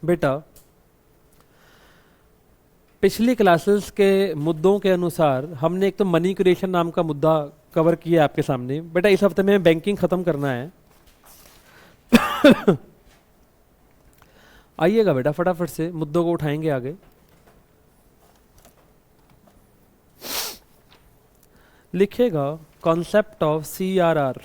बेटा पिछली क्लासेस के मुद्दों के अनुसार हमने एक तो मनी क्रिएशन नाम का मुद्दा कवर किया आपके सामने। बेटा इस हफ्ते में बैंकिंग खत्म करना है। आइएगा बेटा फटाफट से मुद्दों को उठाएंगे आगे। लिखेगा कॉन्सेप्ट ऑफ CRR।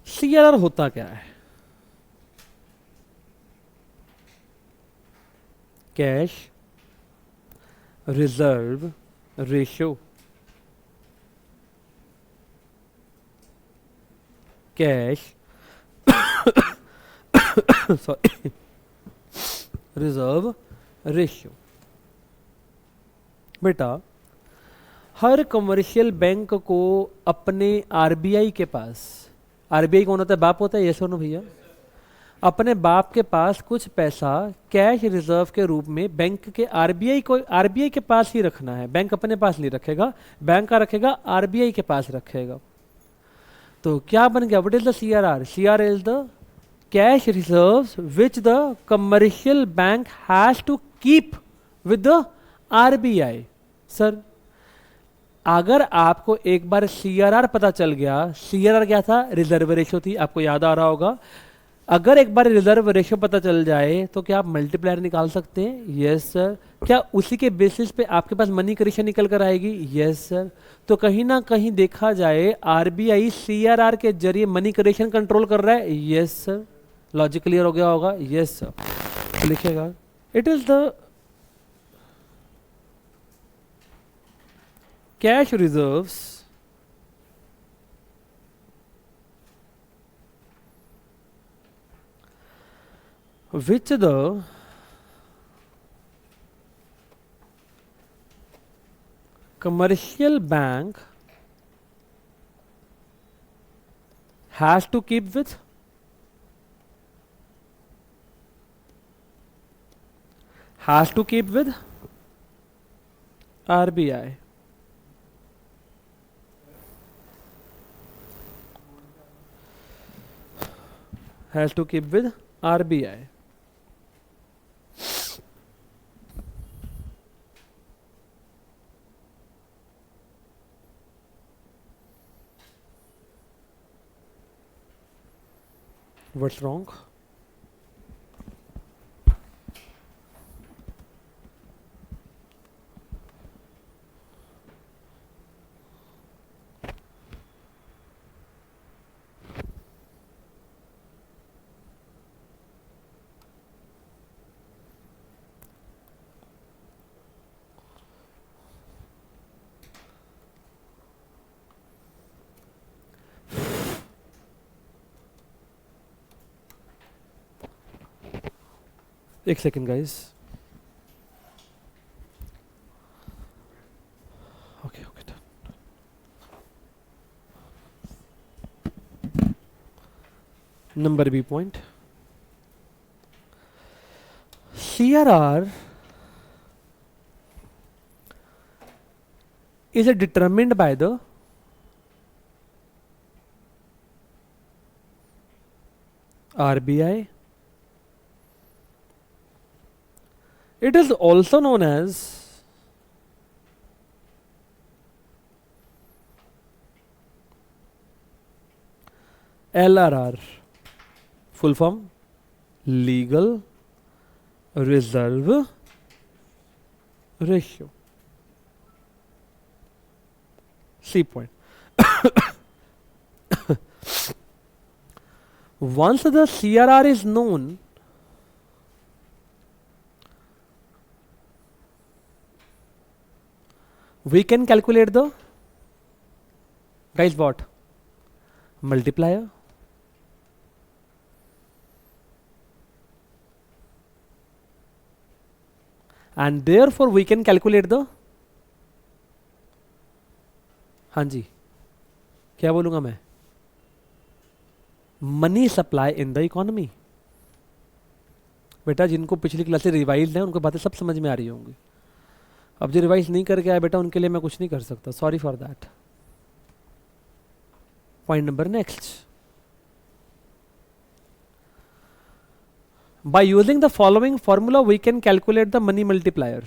CRR होता क्या है? Cash reserve ratio. Cash sorry reserve ratio. बेटा हर कमर्शियल बैंक को अपने आरबीआई के पास, आरबीआई कौन होता है? बाप होता है। ये सुनो भैया, अपने बाप के पास कुछ पैसा कैश रिजर्व के रूप में बैंक के आरबीआई के पास ही रखना है। बैंक अपने पास नहीं रखेगा, बैंक का रखेगा, आरबीआई के पास रखेगा। तो क्या बन गया? What is the CRR? CRR is the cash reserves which the commercial bank has to keep with the RBI. Sir अगर आपको एक बार CRR पता चल गया, CRR क्या था? रिजर्व रेशियो थी, आपको याद आ रहा होगा। अगर एक बार रिजर्व रेशियो पता चल जाए तो क्या आप मल्टीप्लायर निकाल सकते हैं? Yes sir. क्या उसी के बेसिस पे आपके पास मनी क्रिएशन निकल कर आएगी? Yes sir. तो कहीं ना कहीं देखा जाए आरबीआई CRR के जरिए मनी क्रिएशन कंट्रोल कर रहा है। Yes sir. लॉजिक क्लियर हो गया होगा? Yes sir. लिखेगा it is the cash reserves which the commercial bank has to keep with RBI। has to keep with RBI। What's wrong? एक second guys. Okay okay number B point, CRR is determined by the RBI. It is also known as LRR, full form legal reserve ratio। C point। Once the CRR is known, we can calculate the, guys, what? Multiplier। And therefore we can calculate the, हाँ जी क्या बोलूंगा मैं, money supply in the economy. बेटा जिनको पिछली class से revise है उनको बातें सब समझ में आ रही होंगी, अब जो रिवाइज नहीं करके आया बेटा उनके लिए मैं कुछ नहीं कर सकता, sorry for that. Point number next, by using the following formula we can calculate the money multiplier.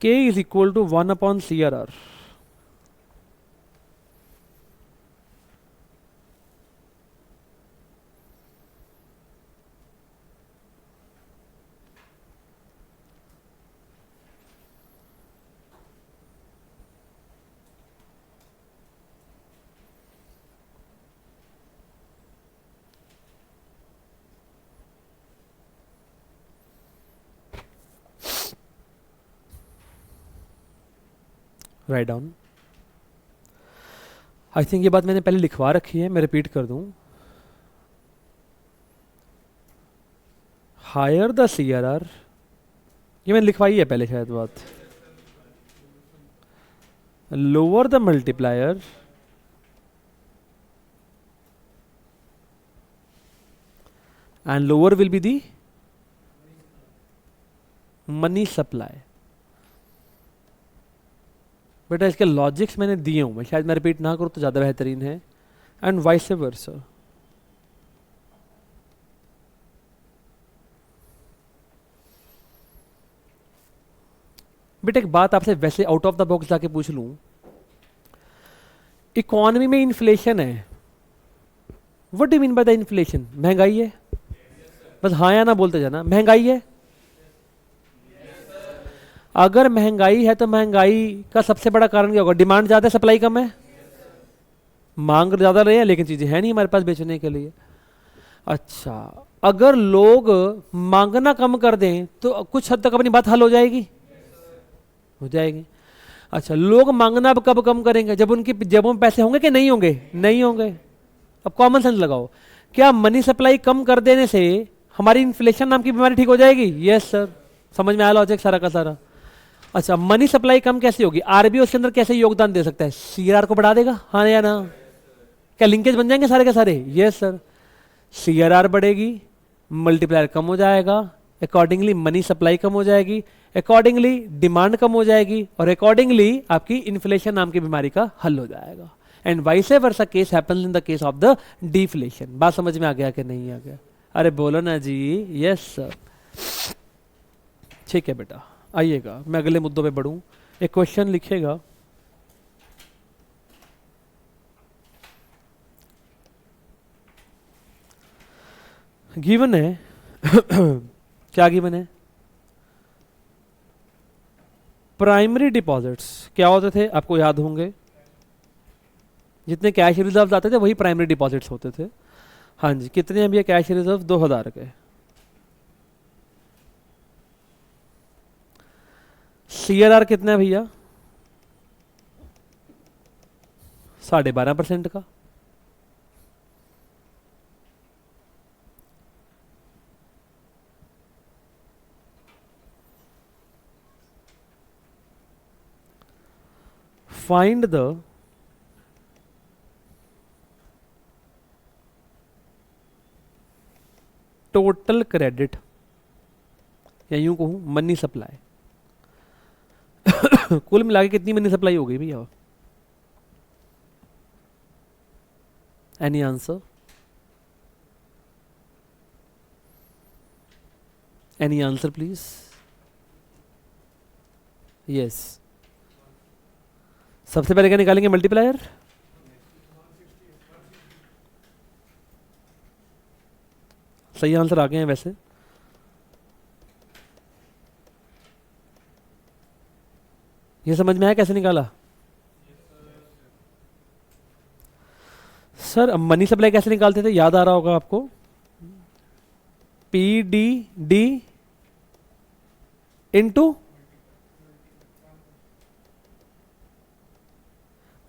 K is equal to 1 upon CRR. Write down. I think ये बात मैंने पहले लिखवा रखी है, मैं रिपीट कर दूं। हायर द CRR, ये मैंने लिखवाई है पहले शायद बात, lower the multiplier and lower will be the money supply. बेटा इसके लॉजिक्स मैंने दिए हूं, मैं शायद मैं रिपीट ना करूं तो ज़्यादा बेहतरीन है, एंड वाइस वर्सा। बेटा एक बात आपसे वैसे आउट ऑफ द बॉक्स जाके पूछ लूं, इकोनॉमी में इन्फ्लेशन है, what do mean by the inflation? महंगाई है? बस हाँ या ना बोलते जाना, महंगाई है। अगर महंगाई है तो महंगाई का सबसे बड़ा कारण क्या होगा? डिमांड ज्यादा है, सप्लाई कम है। मांग ज्यादा रहे हैं लेकिन चीजें है नहीं हमारे पास बेचने के लिए। अच्छा, अगर लोग मांगना कम कर दें तो कुछ हद तक अपनी बात हल हो जाएगी, हो जाएगी। अच्छा, लोग मांगना अब कब कम करेंगे? जब उनकी जेबों में पैसे होंगे कि नहीं होंगे? नहीं होंगे। अब कॉमन सेंस लगाओ, क्या मनी सप्लाई कम कर देने से हमारी इन्फ्लेशन नाम की बीमारी ठीक हो जाएगी? Yes sir. समझ में आया लॉजिक सारा का सारा? अच्छा, मनी सप्लाई कम कैसे होगी? आरबीआई उसके अंदर कैसे योगदान दे सकता है? सीआरआर को बढ़ा देगा, हाँ या ना? क्या लिंकेज बन जाएंगे सारे के सारे? Yes sir. सीआरआर बढ़ेगी, मल्टीप्लायर कम हो जाएगा, अकॉर्डिंगली मनी सप्लाई कम हो जाएगी, अकॉर्डिंगली डिमांड कम हो जाएगी, और अकॉर्डिंगली आपकी इन्फ्लेशन नाम की बीमारी का हल हो जाएगा। And vice versa case happens in the case of the deflation. बात समझ में आ गया कि नहीं आ गया? अरे बोलो ना जी। Yes sir. ठीक है बेटा, आइएगा मैं अगले मुद्दों पे बढ़ूं। एक क्वेश्चन लिखिएगा, गिवन है क्या गिवन है? प्राइमरी डिपॉजिट्स क्या होते थे आपको याद होंगे? जितने कैश रिजर्व आते थे वही प्राइमरी डिपॉजिट्स होते थे। हाँ जी, कितने हैं भैया कैश रिजर्व? 2000 के। सीआरआर कितना है भैया? 12.5% का। फाइंड द टोटल क्रेडिट, या यूं कहूं मनी सप्लाई। कुल मिला के कितनी मनी सप्लाई हो गई भैया? Any answer? Any answer please? Yes. सबसे पहले क्या निकालेंगे? मल्टीप्लायर। सही आंसर आ गए हैं वैसे। ये समझ में आया कैसे निकाला? सर अब मनी सप्लाई कैसे निकालते थे याद आ रहा होगा आपको? P D D into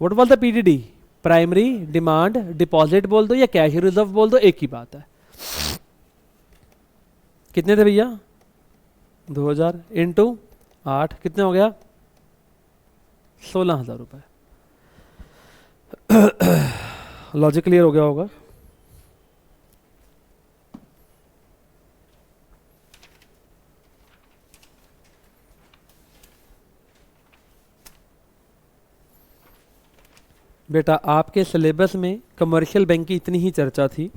what was the PDD? Primary demand deposit बोल दो या कैश रिजर्व बोल दो, एक ही बात है। कितने थे भैया? 2000 इंटू 8 कितने हो गया? 16,000 रुपये। लॉजिक क्लियर हो गया होगा। बेटा आपके सिलेबस में कमर्शियल बैंक की इतनी ही चर्चा थी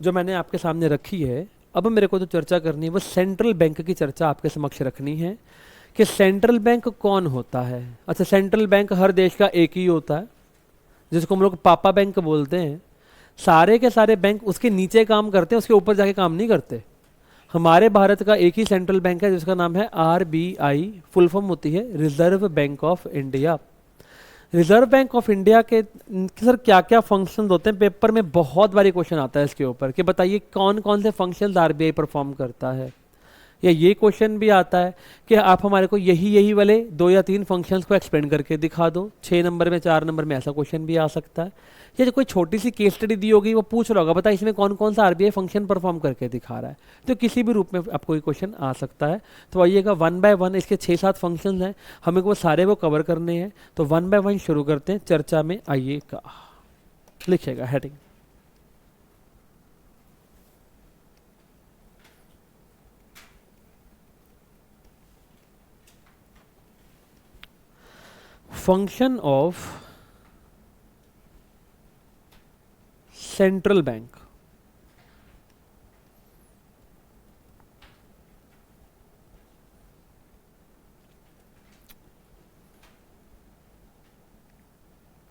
जो मैंने आपके सामने रखी है। अब मेरे को जो चर्चा करनी है वो सेंट्रल बैंक की चर्चा आपके समक्ष रखनी है कि सेंट्रल बैंक कौन होता है। अच्छा, सेंट्रल बैंक हर देश का एक ही होता है जिसको हम लोग पापा बैंक बोलते हैं। सारे के सारे बैंक उसके नीचे काम करते हैं, उसके ऊपर जाके काम नहीं करते। हमारे भारत का एक ही सेंट्रल बैंक है जिसका नाम है आरबीआई, फुल फॉर्म होती है reserve bank of India. Reserve bank of India के सर क्या क्या फंक्शंस होते हैं? पेपर में बहुत बारी क्वेश्चन आता है इसके ऊपर कि बताइए कौन कौन से फंक्शंस आरबीआई परफॉर्म करता है। या ये क्वेश्चन भी आता है कि आप हमारे को यही यही वाले 2 या 3 फंक्शंस को एक्सप्लेन करके दिखा दो। 6 नंबर में, 4 नंबर में ऐसा क्वेश्चन भी आ सकता है। या जो कोई छोटी सी केस स्टडी दी होगी वो पूछ रहा होगा बता इसमें कौन कौन सा आरबीआई फंक्शन परफॉर्म करके दिखा रहा है। तो किसी भी रूप में आपको ये क्वेश्चन आ सकता है। तो आइएगा 1 बाय 1 इसके 6-7 फंक्शंस हैं, हमें वो सारे वो कवर करने हैं। तो 1 बाय 1 शुरू करते हैं, चर्चा में आइएगा। लिखिएगा heading. Function of central bank.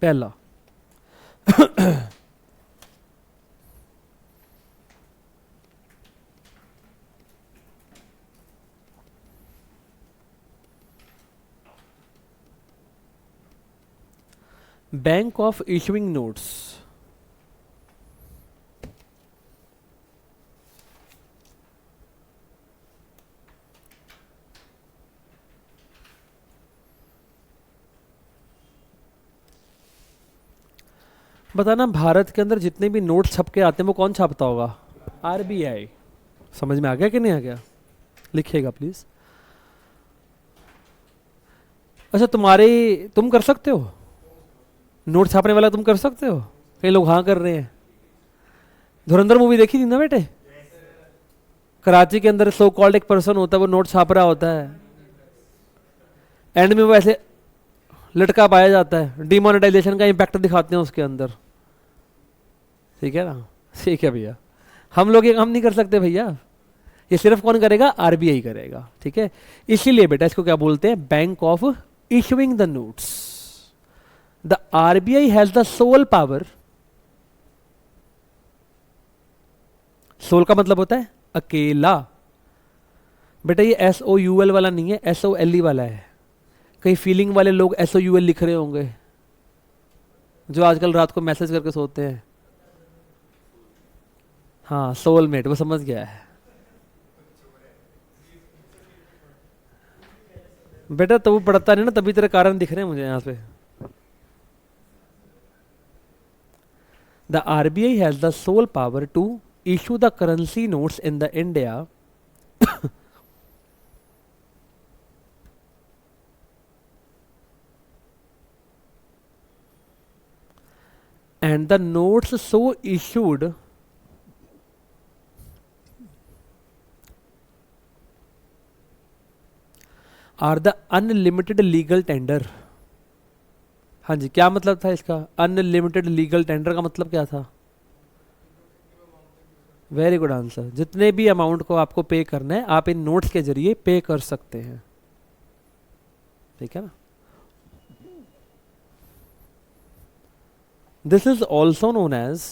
पहला, बैंक ऑफ इशुइंग नोट्स। बताना भारत के अंदर जितने भी नोट छप के आते हैं वो कौन छापता होगा? आरबीआई। समझ में आ गया कि नहीं आ गया? लिखिएगा प्लीज। अच्छा, तुम कर सकते हो नोट छापने वाला? तुम कर सकते हो? कई लोग हाँ कर रहे हैं। धुरंधर मूवी देखी थी ना बेटे? कराची के अंदर सो कॉल्ड एक पर्सन होता है, वो नोट छाप रहा होता है, एंड में वो ऐसे लटका पाया जाता है, डिमोनेटाइजेशन का इम्पैक्ट दिखाते हैं उसके अंदर। ठीक है ना? ठीक है भैया, हम लोग ये काम नहीं कर सकते भैया, ये सिर्फ कौन करेगा? आरबीआई करेगा। ठीक है, इसीलिए बेटा इसको क्या बोलते हैं? Bank of issuing the notes. The RBI has the sole power. Sole का मतलब होता है अकेला। बेटा ये एस ओ यू एल वाला नहीं है, एस ओ एल ई वाला है। कई फीलिंग वाले लोग एस ओ यू एल लिख रहे होंगे जो आजकल रात को मैसेज करके सोते हैं। हाँ, सोलमेट, वो समझ गया है बेटा। तो वो पढ़ता नहीं ना, तभी तेरे कारण दिख रहे हैं मुझे यहाँ पे। The RBI has the sole power to issue the currency notes in the India and the notes so issued are the unlimited legal tender। हाँ जी, क्या मतलब था इसका? अनलिमिटेड लीगल टेंडर का मतलब क्या था? Very good answer. जितने भी अमाउंट को आपको पे करना है आप इन नोट्स के जरिए पे कर सकते हैं। ठीक है ना? This is also known as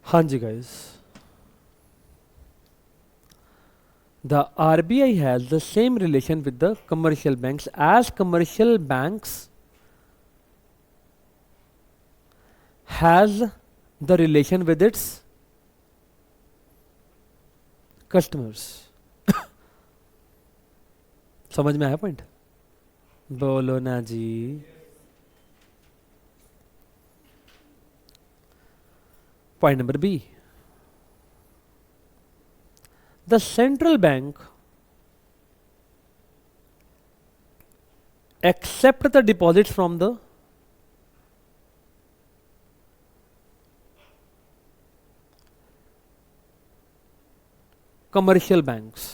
हाँ जी guys, the RBI has the same relation with the commercial banks as commercial banks has the relation with its customers. समझ में आया पॉइंट? बोलो ना जी. Point number B. The central bank accept the deposits from the commercial banks.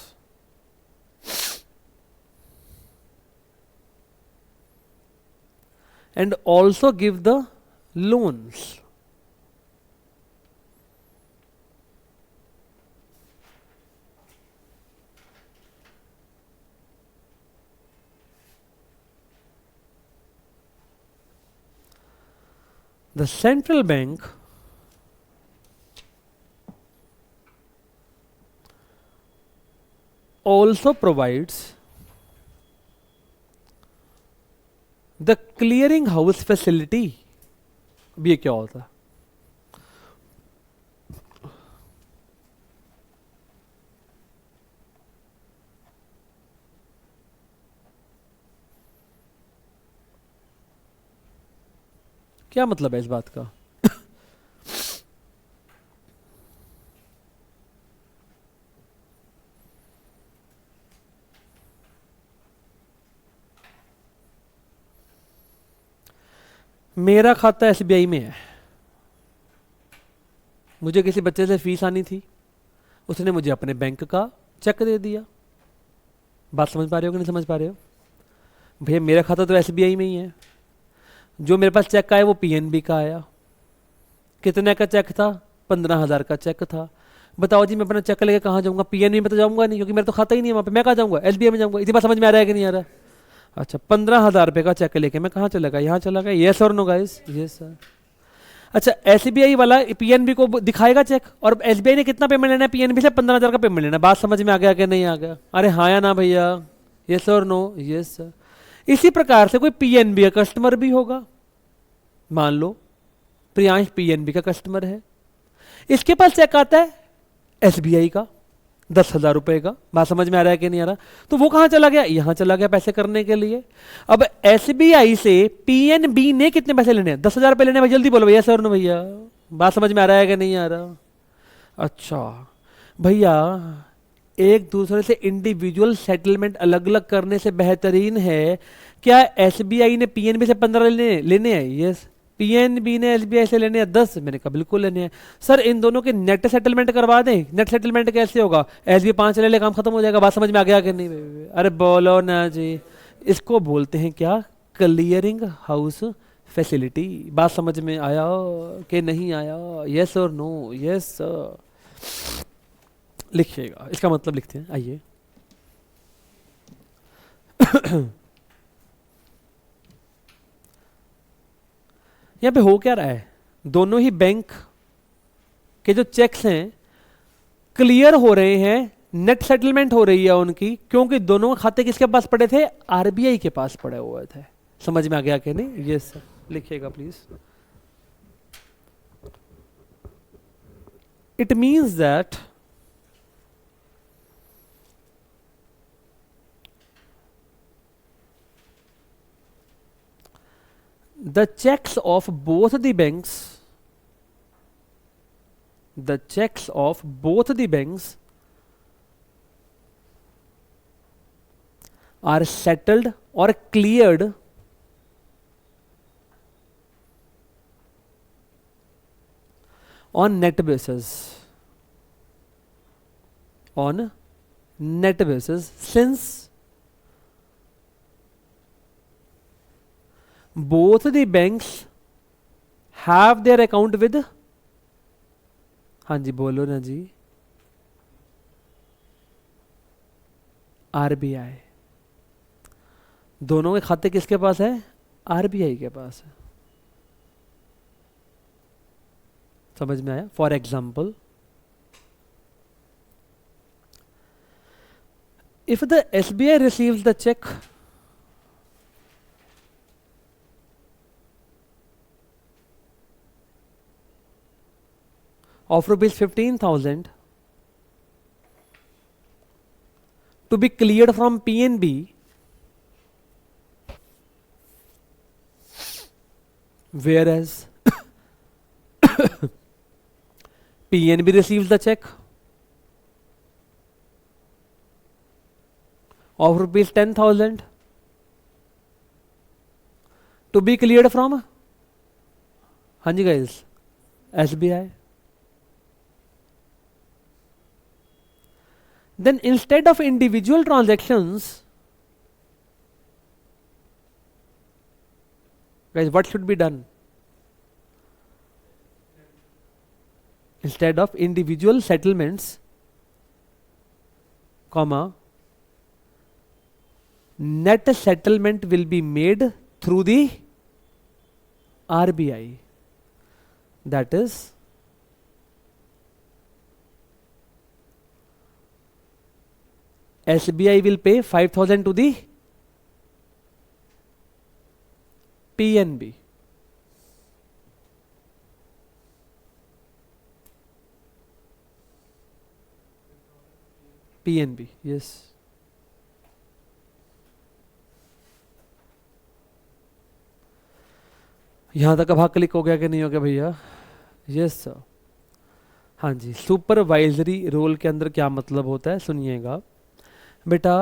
And also give the loans. The central bank also provides the clearing house facility. अब ये क्या होता है? क्या मतलब है इस बात का? मेरा खाता एसबीआई में है, मुझे किसी बच्चे से फीस आनी थी, उसने मुझे अपने बैंक का चेक दे दिया. बात समझ पा रहे हो कि नहीं समझ पा रहे हो? भैया मेरा खाता तो एसबीआई में ही है, जो मेरे पास चेक आया वो पीएनबी का आया. कितने का चेक था? 15,000 का चेक था. बताओ जी मैं अपना चेक लेके कहाँ जाऊंगा? पीएनबी में तो जाऊंगा नहीं, क्योंकि मेरा तो खाता ही नहीं है वहाँ पे. मैं कहाँ जाऊंगा? एसबीआई में जाऊंगा. इतनी बात समझ में आ रहा है कि नहीं आ रहा? अच्छा, 15,000 रुपये का चेक लेके मैं कहाँ चला गया? यहाँ चला गया. येस और नो गाइस? Yes sir. अच्छा, एसबीआई वाला पीएनबी को दिखाएगा चेक, और एसबीआई ने कितना पेमेंट लेना है पीएनबी से? 15,000 का पेमेंट लेना है. बात समझ में आ गया कि नहीं आ गया? अरे हाँ या ना भैया? यस और नो? Yes sir. इसी प्रकार से कोई पीएनबी का कस्टमर भी होगा. मान लो प्रियांश पीएनबी का कस्टमर है, इसके पास चेक आता है एसबीआई का 10,000 रुपए का. बात समझ में आ रहा है कि नहीं आ रहा? तो वो कहां चला गया? यहां चला गया पैसे करने के लिए. अब एसबीआई से पीएनबी ने कितने पैसे लेने हैं? 10,000 रुपए लेने. भाई जल्दी बोलो भैया, सर न भैया. बात समझ में आ रहा है कि नहीं आ रहा? अच्छा भैया, एक दूसरे से इंडिविजुअल सेटलमेंट अलग अलग करने से बेहतरीन है क्या एसबीआई ने पीएनबी से 15 लेने हैं? यस. पीएनबी ने एसबीआई से लेने हैं 10. मैंने कहा बिल्कुल लेने हैं. सर इन दोनों के नेट सेटलमेंट करवा दें. नेट सेटलमेंट कैसे होगा? एसबीआई 5 ले ले, काम खत्म हो जाएगा. बात समझ में आ गया कि नहीं? अरे बोलो ना जी. इसको बोलते हैं क्या? Clearing house facility. बात समझ में आया कि नहीं आया? यस और नो? Yes sir. लिखिएगा, इसका मतलब लिखते हैं. आइए यहां पे हो क्या रहा है? दोनों ही बैंक के जो चेक्स हैं क्लियर हो रहे हैं, नेट सेटलमेंट हो रही है उनकी, क्योंकि दोनों खाते किसके पास पड़े थे? आरबीआई के पास पड़े हुए थे. समझ में आ गया कि नहीं? Yes sir. लिखिएगा please. It means that the checks of both the banks are settled or cleared on net basis. Since both the banks have their account with, हाँ जी बोलो ना जी, आरबीआई. दोनों के खाते किसके पास है? आरबीआई के पास है. समझ में आया? For example, if the SBI receives the cheque of rupees 15,000 to be cleared from PNB, whereas PNB receives the check of rupees 10,000 to be cleared from, हाँ जी guys, SBI. Then instead of individual transactions, guys, what should be done? Instead of individual settlements, comma, net settlement will be made through the RBI. That is, SBI will pay 5,000 to the PNB. PNB, yes. यहाँ तक अब हाँ click हो गया कि नहीं हो गया भैया? Yes sir. हाँ जी, सुपरवाइजरी रोल के अंदर क्या मतलब होता है सुनिएगा बेटा.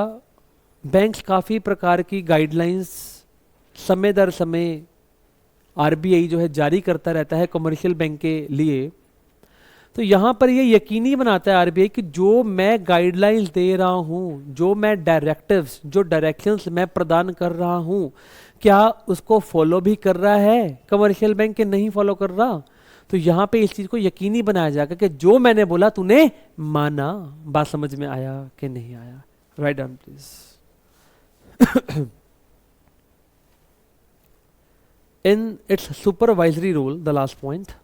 बैंक्स काफ़ी प्रकार की गाइडलाइंस समय दर समय RBI जो है जारी करता रहता है कमर्शियल बैंक के लिए. तो यहाँ पर ये यकीनी बनाता है RBI कि जो मैं गाइडलाइंस दे रहा हूँ, जो मैं डायरेक्टिव्स, जो डायरेक्शंस मैं प्रदान कर रहा हूँ, क्या उसको फॉलो भी कर रहा है कमर्शियल बैंक के नहीं फॉलो कर रहा. तो यहाँ पे इस चीज़ को यकीनी बनाया जाएगा कि जो मैंने बोला तूने माना. बात समझ में आया कि नहीं आया? Write down please. In its supervisory role, the last point,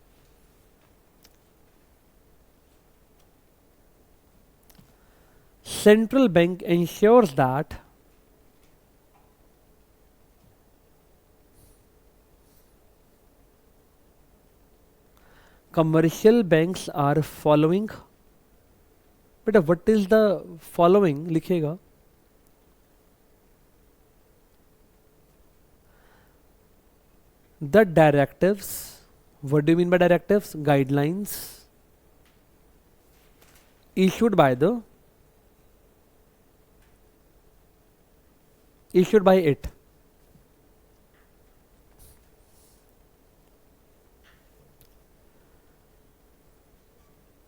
central bank ensures that commercial banks are following. बेटा what is the following लिखिएगा. The directives. What do you mean by directives? Guidelines issued by it.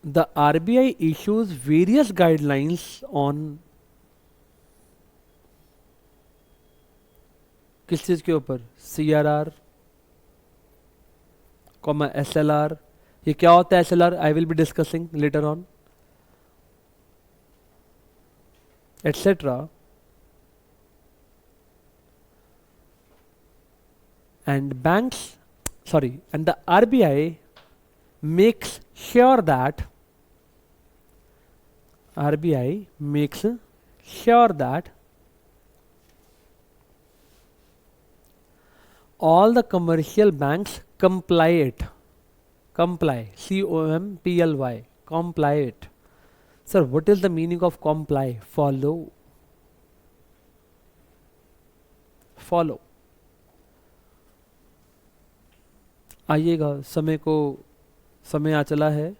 The RBI issues various guidelines on किस चीज के ऊपर? CRR, SLR. ये क्या होता है SLR? I will be discussing later on, etc. And the RBI makes sure that all the commercial banks comply it. Comply, COMPLY, comply it. Sir, what is the meaning of comply? Follow. आइएगा, समय आ चला है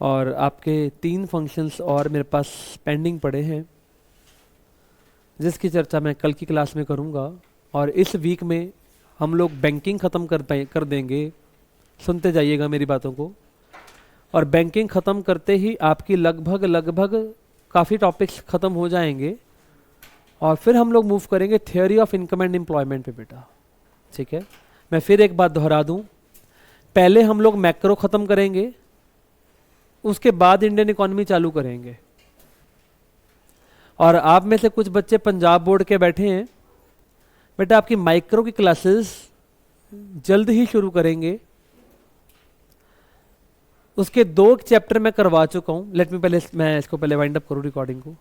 और आपके 3 functions और मेरे पास pending पड़े हैं जिसकी चर्चा मैं कल की क्लास में करूंगा. और इस वीक में हम लोग बैंकिंग ख़त्म कर देंगे. सुनते जाइएगा मेरी बातों को. और बैंकिंग ख़त्म करते ही आपकी लगभग काफ़ी टॉपिक्स ख़त्म हो जाएंगे और फिर हम लोग मूव करेंगे theory of income and employment पे बेटा. ठीक है, मैं फिर एक बात दोहरा दूं. पहले हम लोग मैक्रो ख़त्म करेंगे, उसके बाद इंडियन इकोनॉमी चालू करेंगे. और आप में से कुछ बच्चे पंजाब बोर्ड के बैठे हैं बेटा, आपकी माइक्रो की क्लासेस जल्द ही शुरू करेंगे. उसके 2 चैप्टर मैं करवा चुका हूँ। लेट मी पहले मैं इसको पहले वाइंड अप करूँ रिकॉर्डिंग को।